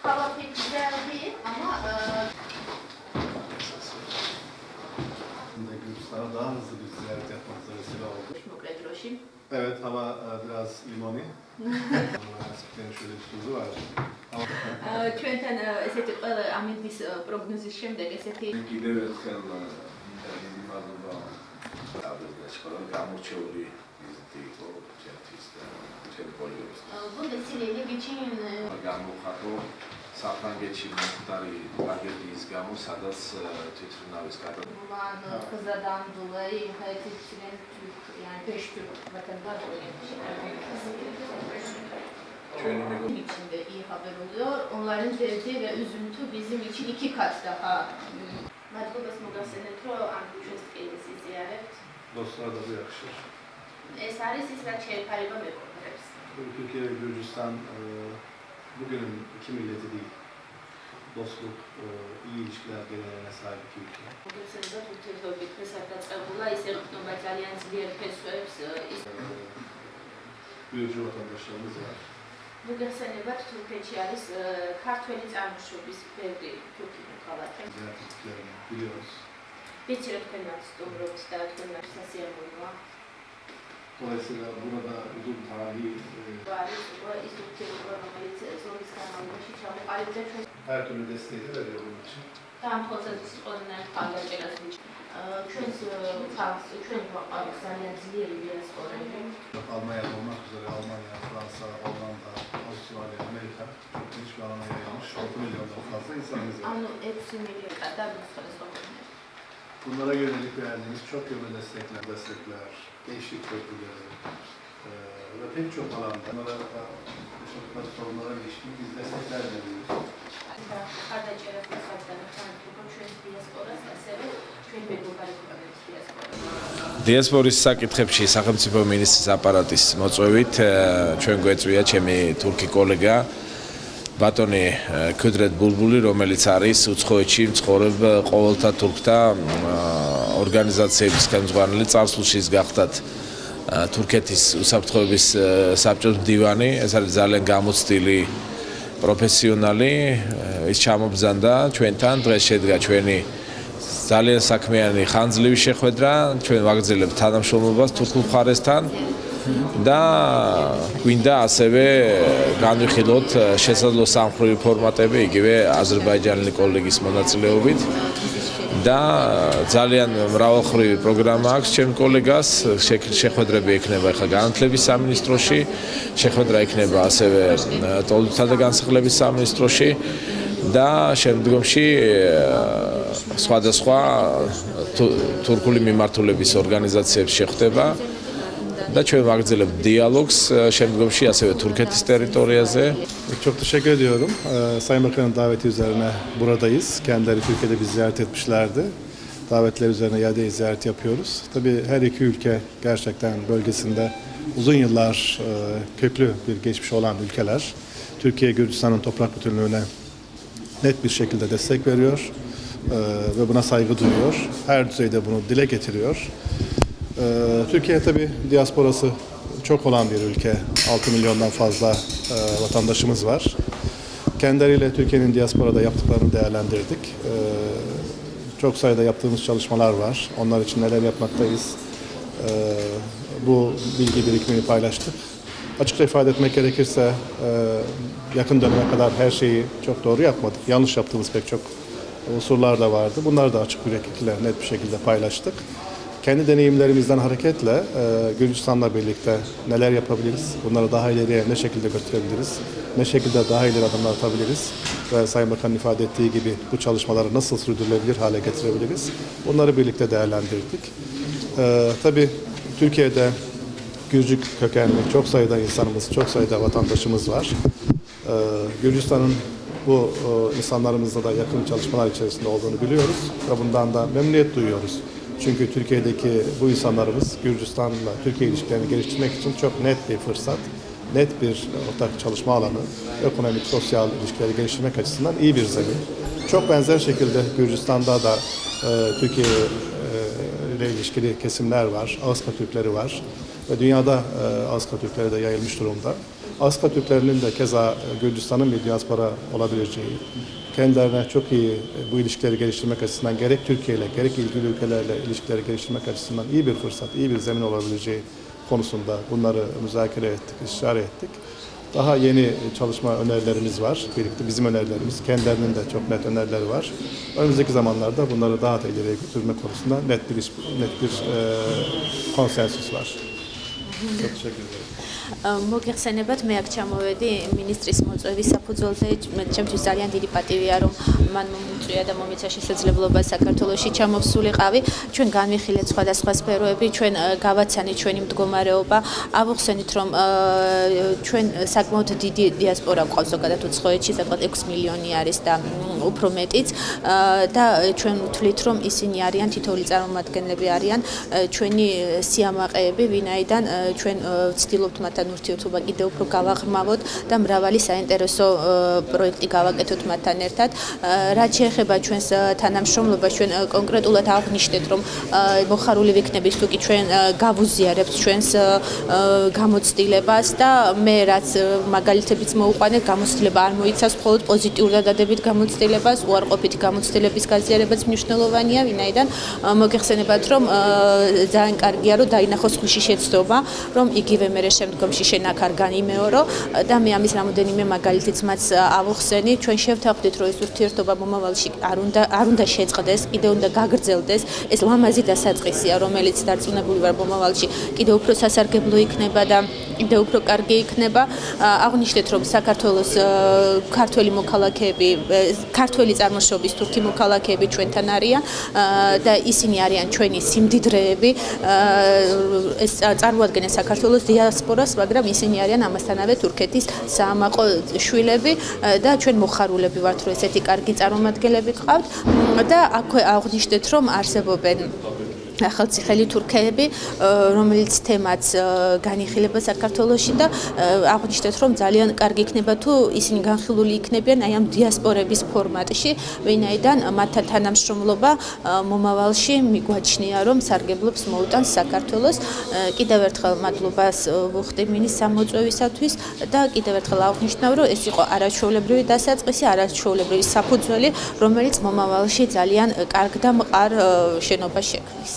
Hava pek güzel değil ama Gürcistan'a daha hızlı bir ziyaret yapmanıza vesile oldu. Evet, hava biraz limoni. Nasiplerin şöyle bir tuzu var. ჩვენთან ესეთი ყველა ამის პროგნოზის შემდეგ ესეთი კიდევ ერთხელ დიდი მადლობა შკოლა გამორჩეული ვიზიტი იყო ჩემთვის და ჩემ კოლეგებს. Bu vesileyle için გამოხატო საფრანგეთში მომხდარი ტრაგედიის გამო, სადაც თვითმფრინავის გადადგომა Van kızadan dolayı hepsinden Türk yani 5 Türk vatandaş ჩვენი მეგობრები içinde iyi haber oluyor. Onların derdi ve üzüntü bizim için 2 kat daha. Madlubas mogasenetro antichustkelis ziyaret. Dostlara da bu yakışır. Esari sizler çevpariba mekorlarız. Türkiye ve Gürcistan bugünün iki milleti değil. Dostluk, iyi ilişkiler geleneğine sahip iki ülke. Mogasenetro Türkiye'de mesela tabula ise Nobatalyan ziyaret pesöps Gürcü vatandaşlarımız var. Mogasenetro Türkiye'çiyalis kartveli წარმოშობის ბევრი Türkiye ქალაქი. Ziyaret ettiklerini biliyoruz. Vicret penat stomrot da თქვენ სასიამოვნოა. Dolayısıyla burada uzun tarihi არის ის ურთიერთობა, რომელიც ზონის განმავლობაში ჩამოყალიბდა ჩვენ her türlü desteği de veriyor bunun için. და ამ პროცესის ყველანაირ ხალხებს ჩვენს ხალხს ჩვენ გვაყავს ძალიან ძლიერი დიასპორები. Almanya'da olmak üzere Almanya, Fransa, Hollanda, Avustralya, Amerika çok geniş bir alana yayılmış. 6 milyondan fazla insanımız var. ანუ 6 მილიონი ადამიანი სხვადასხვა ქვეყნებში. Bunlara yönelik verdiğimiz çok yönlü destekler, değişik köprüleri ve pek çok alanda bunlara yaşadıkları sorunlara ilişkin biz destekler veriyoruz. ხარდაჭერას დასაბდანა თანამდებობა ჩვენს დიასპორას, ასევე ჩვენ მეგობარი ქვეყნების დიასპორას. დიასპორის საკითხებში სახელმწიფო მინისტრის აპარატის მოწვევით ჩვენ გვეწვია ჩემი თურქი კოლეგა ბატონი ქუდრეთ ბულბული, რომელიც არის უცხოეთში მცხოვრებ ყოველთა თურქთა ორგანიზაციების ხელმძღვანელი, წარსულში გახდათ თურქეთის უსაფრთხოების საბჭოს მდივანი. ეს არის ძალიან გამოცდილი პროფესიონალი, ის ჩამობრძანდა ჩვენთან, დღეს შედგა ჩვენი ძალიან საქმიანი ხანძლივი შეხვედრა, ჩვენ ვაგრძელებთ თანამშრომლობას თურქულ მხარესთან და გვინდა ასევე განვიხილოთ შესაძლო სამხრივი ფორმატები, იგივე აზერბაიჯანელი კოლეგის მონაწილეობით და ძალიან მრავალხრივი პროგრამა აქვს ჩემ კოლეგას. შეხვედრები ექნება ახლა განათლების სამინისტროში, შეხვედრა ექნება ასევე ტოლობითთა და განსახლების სამინისტროში და შემდგომში სხვადასხვა თურქული მიმართულების ორგანიზაციებს შეხვდება da ჩვენ ვაგრძელებთ დიალოგს შემდგომში ასევე Türkiye'nin teritoriyaze. Çok teşekkür ediyorum. Sayın Bakan'ın daveti üzerine buradayız. Kendileri Türkiye'de bizi ziyaret etmişlerdi. Davetler üzerine iade ziyaret yapıyoruz. Tabii her iki ülke gerçekten bölgesinde uzun yıllar köklü bir geçmiş olan ülkeler. Türkiye, Gürcistan'ın toprak bütünlüğüne net bir şekilde destek veriyor ve buna saygı duyuyor. Her düzeyde bunu dile getiriyor. Türkiye tabii diasporası çok olan bir ülke. 6 milyondan fazla vatandaşımız var. Kendileriyle Türkiye'nin diasporada yaptıklarını değerlendirdik. Çok sayıda yaptığımız çalışmalar var. Onlar için neler yapmaktayız. Bu bilgi birikimini paylaştık. Açıkça ifade etmek gerekirse yakın döneme kadar her şeyi çok doğru yapmadık. Yanlış yaptığımız pek çok unsurlar da vardı. Bunları da açık yüreklilikle net bir şekilde paylaştık. Kendi deneyimlerimizden hareketle Gürcistan'la birlikte neler yapabiliriz, bunları daha ileriye ne şekilde götürebiliriz, ne şekilde daha ileri adımlar atabiliriz ve Sayın Bakan'ın ifade ettiği gibi bu çalışmaları nasıl sürdürülebilir hale getirebiliriz, bunları birlikte değerlendirdik. Tabii Türkiye'de Gürcü kökenli çok sayıda insanımız, çok sayıda vatandaşımız var. Gürcistan'ın bu insanlarımızla da yakın çalışmalar içerisinde olduğunu biliyoruz ve bundan da memnuniyet duyuyoruz. Çünkü Türkiye'deki bu insanlarımız Gürcistan'la Türkiye ilişkilerini geliştirmek için çok net bir fırsat, net bir ortak çalışma alanı, ekonomik, sosyal ilişkileri geliştirmek açısından iyi bir zemin. Çok benzer şekilde Gürcistan'da da Türkiye ile ilişkili kesimler var, Ağızka Türkleri var ve dünyada Ağızka Türkleri de yayılmış durumda. Aska Türklerinin de keza Gürcistan'ın bir diaspora olabileceği, kendilerine çok iyi bu ilişkileri geliştirmek açısından gerek Türkiye ile gerek ilgili ülkelerle ilişkileri geliştirmek açısından iyi bir fırsat, iyi bir zemin olabileceği konusunda bunları müzakere ettik, istişare ettik. Daha yeni çalışma önerilerimiz var. Birlikte bizim önerilerimiz, kendilerinin de çok net önerileri var. Önümüzdeki zamanlarda bunları daha da ileriye götürme konusunda net bir konsensus var. Çok teşekkür ederim. მოგეხსენებათ მე აქ ჩამოვედი მინისტრის მოწვევის საფუძველზე ჩემთვის ძალიან დიდი პატივია რომ მან მომიწვია და მომეცა შესაძლებლობა საქართველოში ჩამოვსულიყავი ჩვენ განვიხილეთ სხვადასხვა სფეროები ჩვენ გავაცანით ჩვენი მდგომარეობა ავუხსენით რომ ჩვენ საკმაოდ დიდი დიასპორა გვყავს ზოგადად უცხოეთში საკმაოდ 6 მილიონი არის და უფრო მეტიც და ჩვენ ვთვლით რომ ისინი არიან თითოეული წარმომადგენლები არიან ჩვენი სიამაყეები ვინაიდან ჩვენ ვცდილობთ მათთან ურთიერთობა კიდევ უფრო გავაღრმავოთ და მრავალი საინტერესო პროექტი გავაკეთოთ მათთან ერთად. რაც შეეხება ჩვენს თანამშრომლობას, ჩვენ კონკრეტულად აღნიშნეთ, რომ მოხარული ვიქნებით თუ კი ჩვენ გავუზიარებთ ჩვენს გამოცდილებას და მე რაც მაგალითებიც მოვუყვანეთ, გამოცდილება არ მოიცავს მხოლოდ პოზიტიურ დადებით გამოცდილებას, უარყოფითი გამოცდილების გაზიარებაც მნიშვნელოვანია, ვინაიდან მოგეხსენებათ, რომ ძალიან კარგია, რომ დაინახოს ხუში შეცდომა, რომ იგივე მერე შემდგომში შენ აქ არ განიმეორო და მე ამის რამოდენიმე მაგალითიც მათ ავუხსენი. ჩვენ შევთანხმდით, რომ ეს ურთიერთობა მომავალში არ უნდა შეწყდეს, კიდევ უნდა გაგრძელდეს. ეს ლამაზი დასაწყისია, რომელიც დარწმუნებული ვარ მომავალში კიდევ უფრო სასარგებლო იქნება და კიდევ უფრო კარგი იქნება. აღნიშნეთ, რომ საქართველოს ქართველი მოქალაქეები, ქართველი წარმოშობის თურქი მოქალაქეები ჩვენთან არიან და ისინი არიან ჩვენი სიმდიდრეები. ეს წარმოადგენენ საქართველოს დიასპორას, მაგრამ ისინი არიან ამასთანავე თურქეთის საამაყო შვილები და ჩვენ მოხარულები ვართ, რომ ესეთი კარგი წარმომადგენლები გყავთ და აქვე აღნიშნეთ, რომ არსებობენ ახალციხელი თურქები, რომელიც თემაც განიხილება საქართველოში და აღნიშნეთ, რომ ძალიან კარგი იქნება თუ ისინი განხილული იქნებიან აი ამ დიასპორების ფორმატში, ვინაიდან მათთან თანამშრომლობა მომავალში მიგვაჩნია, რომ სარგებლობს მოუტანს საქართველოს. კიდევ ერთხელ მადლობას ვუხდი მინის სამოწვევისათვის და კიდევ ერთხელ აღნიშნავ, რომ ეს იყო არაჩვეულებრივი დასაწყისი, არაჩვეულებრივი საფუძველი, რომელიც მომავალში ძალიან კარგ და მყარ შენობას შექმნის.